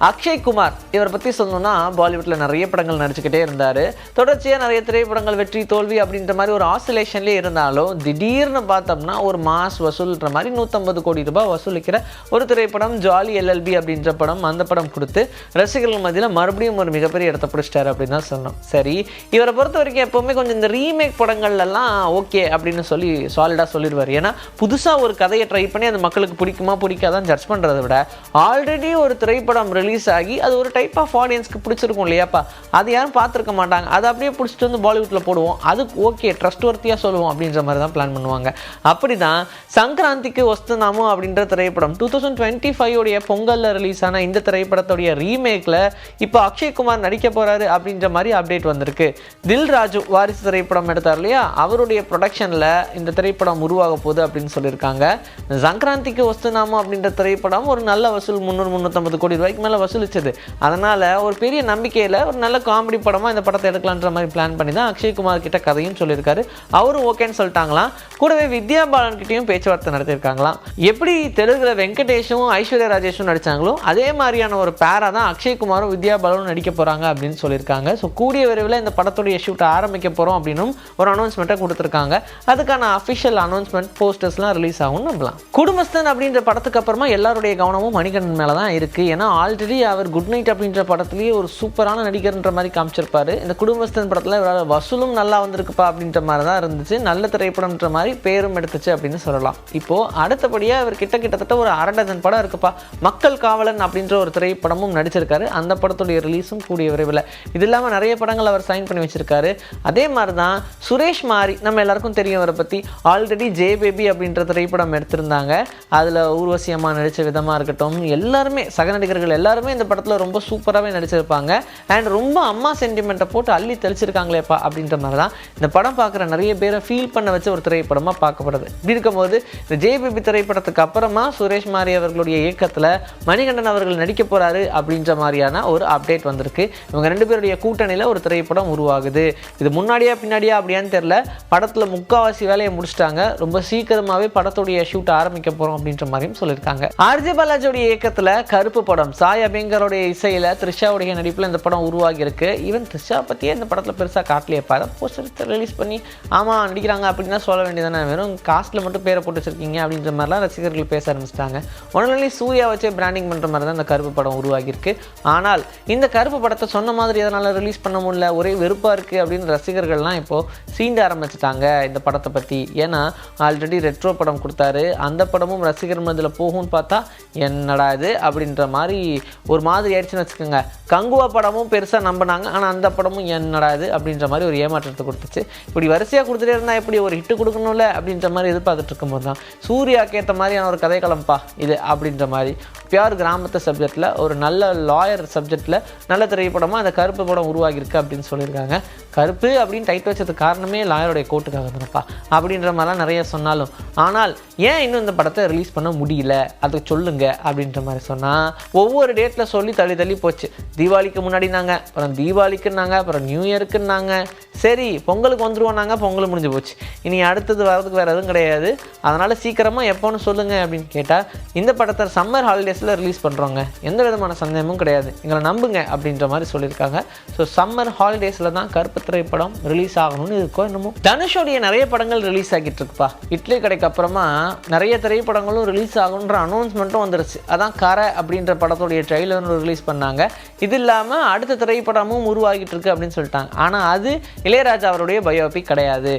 அக்ஷய் குமார் இவரை பற்றி சொல்லணும்னா பாலிவுட்டில் நிறைய படங்கள் நடிச்சுக்கிட்டே இருந்தார். தொடர்ச்சியாக நிறைய திரைப்படங்கள் வெற்றி தோல்வி அப்படின்ற மாதிரி ஒரு ஆசிலேஷன்லேயே இருந்தாலும் திடீர்னு பார்த்தோம்னா ஒரு மாஸ் வசூல்ன்ற மாதிரி 150 கோடி ரூபாய் வசூலிக்கிற ஒரு திரைப்படம் ஜாலி எல்எல்பி அப்படின்ற படம். அந்த படம் கொடுத்து ரசிகர்கள் மத்தியில் மறுபடியும் ஒரு மிகப்பெரிய இடத்த பிடிச்சிட்டாரு அப்படின்னு தான் சொல்லணும். சரி, இவரை பொறுத்த வரைக்கும் எப்போவுமே கொஞ்சம் இந்த ரீமேக் படங்கள்லாம் ஓகே அப்படின்னு சொல்லி சாலிடாக சொல்லிடுவார். ஏன்னா புதுசாக ஒரு கதையை ட்ரை பண்ணி அது மக்களுக்கு பிடிக்குமா பிடிக்காதான் ஜட்ஜ் பண்ணுறதை விட ஆல்ரெடி ஒரு திரைப்படம் ரிலீஸ் ஆகி அது ஒரு டைப் ஆஃப் ஆடியன்ஸ்க்கு பிடிச்சிருக்கும் இல்லையாப்பா, அது யாரும் பார்த்துருக்க மாட்டாங்க, அதை அப்படியே பிடிச்சிட்டு வந்து பாலிவுட்டில் போடுவோம், அதுக்கு ஓகே ட்ரஸ்ட் ஒர்த்தியாக சொல்லுவோம் அப்படின்ற மாதிரி தான் பிளான் பண்ணுவாங்க. அப்படி தான் சங்கராந்திக்கு வஸ்துநாமம் அப்படின்ற திரைப்படம் 2025 பொங்கலில் ரிலீஸ் ஆன இந்த திரைப்படத்துடைய ரீமேக்கில் இப்போ அக்ஷய் குமார் நடிக்க போகிறாரு அப்படின்ற மாதிரி அப்டேட் வந்திருக்கு. தில் ராஜு வாரிசு திரைப்படம் எடுத்தார் இல்லையா, அவருடைய ப்ரொடக்ஷனில் இந்த திரைப்படம் உருவாக போகுது அப்படின்னு சொல்லியிருக்காங்க. சங்கராந்திக்கு வஸ்துநாமம் அப்படின்ற திரைப்படம் ஒரு நல்ல வசூல் 300-350 கோடி ரூபாய்க்கு மேலே வசூலிச்சது. அதனால் ஒரு பெரிய நம்பிக்கையில் ஒரு நல்ல காமெடி படமாக இந்த படத்தை எடுக்கலான்ற மாதிரி பிளான் பண்ணி தான் அக்ஷய் குமார் கிட்ட கதையும் சொல்லியிருக்காரு. அவரும் ஓகேன்னு சொல்லிட்டாங்களாம். கூடவே வித்யா பாலன் கிட்டையும் பேச்சுவார்த்தை நடத்தியிருக்காங்களாம். எப்படி தெலுங்குல வெங்கடேஷும் ஐஸ்வர்யா ராஜேஷும் நடித்தாங்களோ அதே மாதிரியான ஒரு பேரா தான் அக்ஷய் குமாரும் வித்யா பாலனும் நடிக்க போகிறாங்க அப்படின்னு சொல்லியிருக்காங்க. ஸோ கூடிய விரைவில் இந்த படத்துடைய ஷூட்டை ஆரம்பிக்க போகிறோம் அப்படின்னும் ஒரு அனௌன்ஸ்மெண்ட்டை கொடுத்துருக்காங்க. அதுக்கான அஃபிஷியல் அனௌன்ஸ்மெண்ட் போஸ்டர்ஸ்லாம் ரிலீஸ் ஆகும்னு நம்பலாம். குடும்பஸ்தன் அப்படின்ற படத்துக்கு அப்புறமா எல்லாருடைய கவனமும் மணிகண்டன் மேலே தான் இருக்குது. ஏன்னா ஆல்ரெடி அவர் குட் நைட் அப்படின்ற படத்துலேயே ஒரு சூப்பரான நடிகர்ன்ற மாதிரி காமிச்சிருப்பாரு. இந்த குடும்பஸ்தன் படத்தில் இவரால் வசூலும் நல்லா வந்திருக்குப்பா அப்படின்ற மாதிரி தான் இருந்துச்சு. நல்ல திரைப்படம்ன்ற மாதிரி பேரும் எடுத்துச்சு அப்படின்னு சொல்லலாம். இப்போது அடுத்தபடியாக இவர் கிட்டத்தட்ட ஒரு 1/2 டஜன் படம் இருக்குப்பா. மக்கள் காவலன் அப்படின்ற ஒரு திரைப்படமும் நடிச்சிருக்காரு. அந்த படத்துடைய ரிலீஸும் கூடிய விரைவில். இது இல்லாமல் நிறைய படங்கள் அவர் சைன் பண்ணி வச்சிருக்காரு. அதே மாதிரி தான் சுரேஷ் மாரி, நம்ம எல்லாருக்கும் தெரியும் அவரை பற்றி. ஆல்ரெடி ஜே பேபி அப்படின்ற திரைப்படம் எடுத்திருந்தாங்க. அதில் ஊர்வசி அம்மா நடித்த விதமாக இருக்கட்டும், எல்லாருமே சக நடிகர்கள் எல்லாருமே இந்த படத்தில் ரொம்ப சூப்பராகவே நடிச்சிருப்பாங்க. அண்ட் ரொம்ப அம்மா சென்டிமெண்ட்டை போட்டு அள்ளி தெளிச்சிருக்காங்களேப்பா அப்படின்ற மாதிரி தான் இந்த படம் பார்க்குற நிறைய பேரை ஃபீல் பண்ண வச்ச ஒரு திரைப்படமாக பார்க்கப்படுது. இப்படி இருக்கும்போது இந்த ஜே பேபி திரைப்படத்துக்கு அப்புறமா சுரேஷ் மாரி அவர்களுடைய இயக்கத்தில் மணிகண்டன் அவர்கள் நடிக்க போகிறாரு அப்படின்ற மாதிரியான ஒரு அப்டேட் வந்திருக்கு. இவங்க 2 பேருடைய கூட்டணியில் ஒரு திரைப்படம் உருவாகுது. இது முன்னாடியா பின்னாடியா அப்படியான்னு தெரியல. படத்தில் முக்கால்வாசி வேலையை முடிச்சிட்டாங்க. ரொம்ப சீக்கிரமாகவே படத்துடைய ஷூட் ஆரம்பிக்க போகிறோம் அப்படின்ற மாதிரியும் சொல்லியிருக்காங்க. ஆர்ஜே பாலாஜியோடைய இயக்கத்தில் கருப்பு படம், சாய் அபியங்கரோடைய இசையில் த்ரிஷாவுடைய நடிப்பில் இந்த படம் உருவாகி இருக்கு. ஈவன் த்ரிஷா பற்றியே இந்த படத்தில் பெருசாக காட்டலையப்பா. அதை போஸ்டர் ரிலீஸ் பண்ணி ஆமாம் நடிக்கிறாங்க அப்படின்னா சொல்ல வேண்டியதானே, வெறும் காஸ்ட்டில் மட்டும் பேரை போட்டு வச்சிருக்கீங்க அப்படின்ற மாதிரிலாம் ரசிகர்கள் பேச ஆரம்பிச்சிட்டாங்க. ஒன்லி சூர்யா வச்சே பிராண்டிங் பண்ணுற மாதிரி தான் இந்த கருப்பு படம் உருவாகியிருக்கு. ஆனால் இந்த கருப்பு படத்தை சொன்ன மாதிரி எதனால் ரிலீஸ் பண்ண முடியல, ஒரே வெறுப்பாக இருக்குது அப்படின்னு ரசிகர்கள்லாம் இப்போது சீண்ட ஆரம்பிச்சிட்டாங்க இந்த படத்தை பற்றி. ஏன்னா ஆல்ரெடி ரெட்ரோ படம் கொடுத்தாரு. அந்த படமும் ரசிகர் மனதில் போகும்னு பார்த்தா என்னடா இது அப்படின்ற மாதிரி ஒரு மாதிரி ஆயிடுச்சுன்னு வச்சுக்கோங்க. கங்குவா படமும் பெருசாக நம்பினாங்க. ஆனால் அந்த படமும் என்னடா இது அப்படின்ற மாதிரி ஒரு ஏமாற்றத்தை கொடுத்துச்சு. இப்படி வரிசையாக கொடுத்துட்டே இருந்தால் எப்படி ஒரு ஹிட்டு கொடுக்கணும்ல அப்படின்ற மாதிரி எதிர்பார்த்துட்டு இருக்கும்போது தான் சூர்யாக்கு ஏற்ற மாதிரியான ஒரு கதைக்களம்பா இது அப்படின்ற மாதிரி பியூர் கிராமத்து சப்ஜெக்டில் ஒரு நல்ல லாயர் சப்ஜெக்டில் நல்ல திரைப்படமாக அந்த கருப்பு படம் உருவாகியிருக்கு அப்படின்னு சொல்லியிருக்காங்க. கருப்பு அப்படின்னு டைட் வச்சதுக்கு காரணமே லாயருடைய கோட்டுக்காக தானப்பா அப்படின்ற மாதிரிலாம் நிறைய சொன்னாலும், ஆனால் ஏன் இன்னும் இந்த படத்தை ரிலீஸ் பண்ண முடியல அதை சொல்லுங்க அப்படின்ற மாதிரி சொன்னால் ஒவ்வொரு டேட்டில் சொல்லி தள்ளி போச்சு. தீபாவளிக்கு முன்னாடினாங்க, அப்புறம் தீபாவளிக்குன்னாங்க, அப்புறம் நியூ இயருக்குன்னாங்க, சரி பொங்கலுக்கு வந்துருவோம்னாங்க, பொங்கல் முடிஞ்சு போச்சு. இனி அடுத்தது வரதுக்கு வேறு எதுவும் கிடையாது. அதனால் சீக்கிரமாக எப்போன்னு சொல்லுங்கள் அப்படின்னு கேட்டால் இந்த படத்தை சம்மர் ஹாலிடேஸில் ரிலீஸ் பண்ணுறோங்க, எந்த விதமான சந்தேகமும் கிடையாது, எங்களை நம்புங்க அப்படின்ற மாதிரி சொல்லியிருக்காங்க. ஸோ சம்மர் ஹாலிடேஸில் தான் கருப்பு திரைப்படம் ரிலீஸ் ஆகணும்னு இருக்கோ என்னமோ. தனுஷோடைய நிறைய படங்கள் ரிலீஸ் ஆகிட்டு இருக்குப்பா. இட்லி கடைக்கு அப்புறமா நிறைய திரைப்படங்களும் ரிலீஸ் ஆகணுன்ற அனௌன்ஸ்மெண்ட்டும் வந்துருச்சு. அதான் கரை அப்படின்ற படத்துடைய ட்ரெய்லர் ரிலீஸ் பண்ணாங்க. இது இல்லாமல் அடுத்த திரைப்படமும் உருவாகிட்டு இருக்கு அப்படின்னு சொல்லிட்டாங்க. ஆனால் அது இளையராஜா அவருடைய பயோபிக் கிடையாது.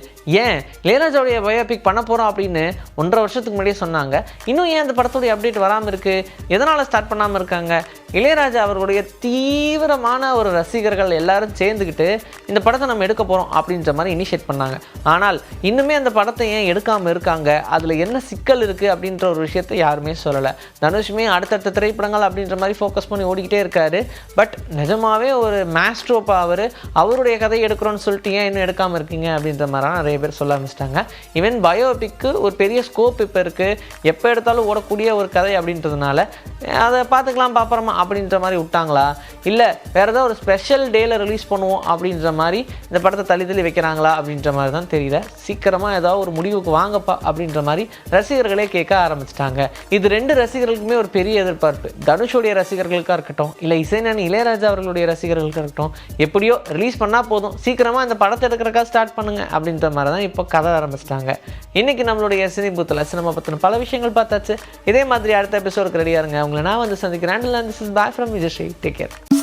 ஏன் இளையராஜாவுடைய பயோபிக் பண்ண போகிறோம் அப்படின்னு 1.5 வருஷத்துக்கு முன்னாடியே சொன்னாங்க. இன்னும் ஏன் அந்த படத்துடைய அப்டேட் வராமல் இருக்குது, எதனால் ஸ்டார்ட் பண்ணாமல் இருக்காங்க? இளையராஜா அவர்களுடைய தீவிரமான ஒரு ரசிகர்கள் எல்லாரும் சேர்ந்துக்கிட்டு இந்த படத்தை நம்ம எடுக்க போகிறோம் அப்படின்ற மாதிரி இனிஷியேட் பண்ணாங்க. ஆனால் இன்னுமே அந்த படத்தை ஏன் எடுக்காமல் இருக்காங்க, அதில் என்ன சிக்கல் இருக்குது அப்படின்ற ஒரு விஷயத்தை யாருமே சொல்லலை. தனுஷுமே அடுத்தடுத்த திரைப்படங்கள் அப்படின்ற மாதிரி ஃபோக்கஸ் பண்ணி ஓடிக்கிட்டே இருக்காரு. பட் நிஜமாகவே ஒரு மாஸ்ட்ரோப்பா அவருடைய கதை எடுக்கிறோன்னு சொல்லிட்டு ஏன் இன்னும் எடுக்காமல் இருக்கீங்க அப்படின்ற மாதிரிலாம் நிறைய பேர் சொல்ல ஆரம்பிச்சிட்டாங்க. ஈவன் பயோபிக்கு ஒரு பெரிய ஸ்கோப் இப்போ இருக்குது. எப்போ எடுத்தாலும் ஓடக்கூடிய ஒரு கதை அப்படின்றதுனால அதை பார்த்துக்கலாம் பார்ப்பறமா அப்படின்ற மாதிரி விட்டாங்களா, இல்லை வேறு ஏதாவது ஒரு ஸ்பெஷல் டேயில் ரிலீஸ் பண்ணுவோம் அப்படின்ற மாதிரி இந்த படத்தை தள்ளி வைக்கிறாங்களா அப்படின்ற மாதிரி தான் தெரியல. சீக்கிரமாக ஏதாவது ஒரு முடிவுக்கு வாங்கப்பா அப்படின்ற மாதிரி ரசிகர்களே கேட்க ஆரம்பிச்சிட்டாங்க. இது 2 ரசிகர்களுக்குமே ஒரு பெரிய எதிர்பார்ப்பு. தனுஷோடைய ரசிகர்களுக்காக இருக்கட்டும், இல்லை இசைஞானி இளையராஜா அவர்களுடைய ரசிகர்களுக்காக இருக்கட்டும், எப்படியோ ரிலீஸ் பண்ணால் போதும், சீக்கிரமாக இந்த படத்தை எடுக்கிறக்கா ஸ்டார்ட் பண்ணுங்க அப்படின்ற மாதிரி தான் இப்போ கதை ஆரம்பிச்சிட்டாங்க. இன்றைக்கி நம்மளுடைய சினி பூத்தில் சினிமா பற்றின பல விஷயங்கள் பார்த்தாச்சு. இதே மாதிரி அடுத்த எபிசோடுக்கு ரெடியாக இருங்க. உங்களை நான் வந்து சந்திக்கிறேன். This is bye from Vijay. Take care.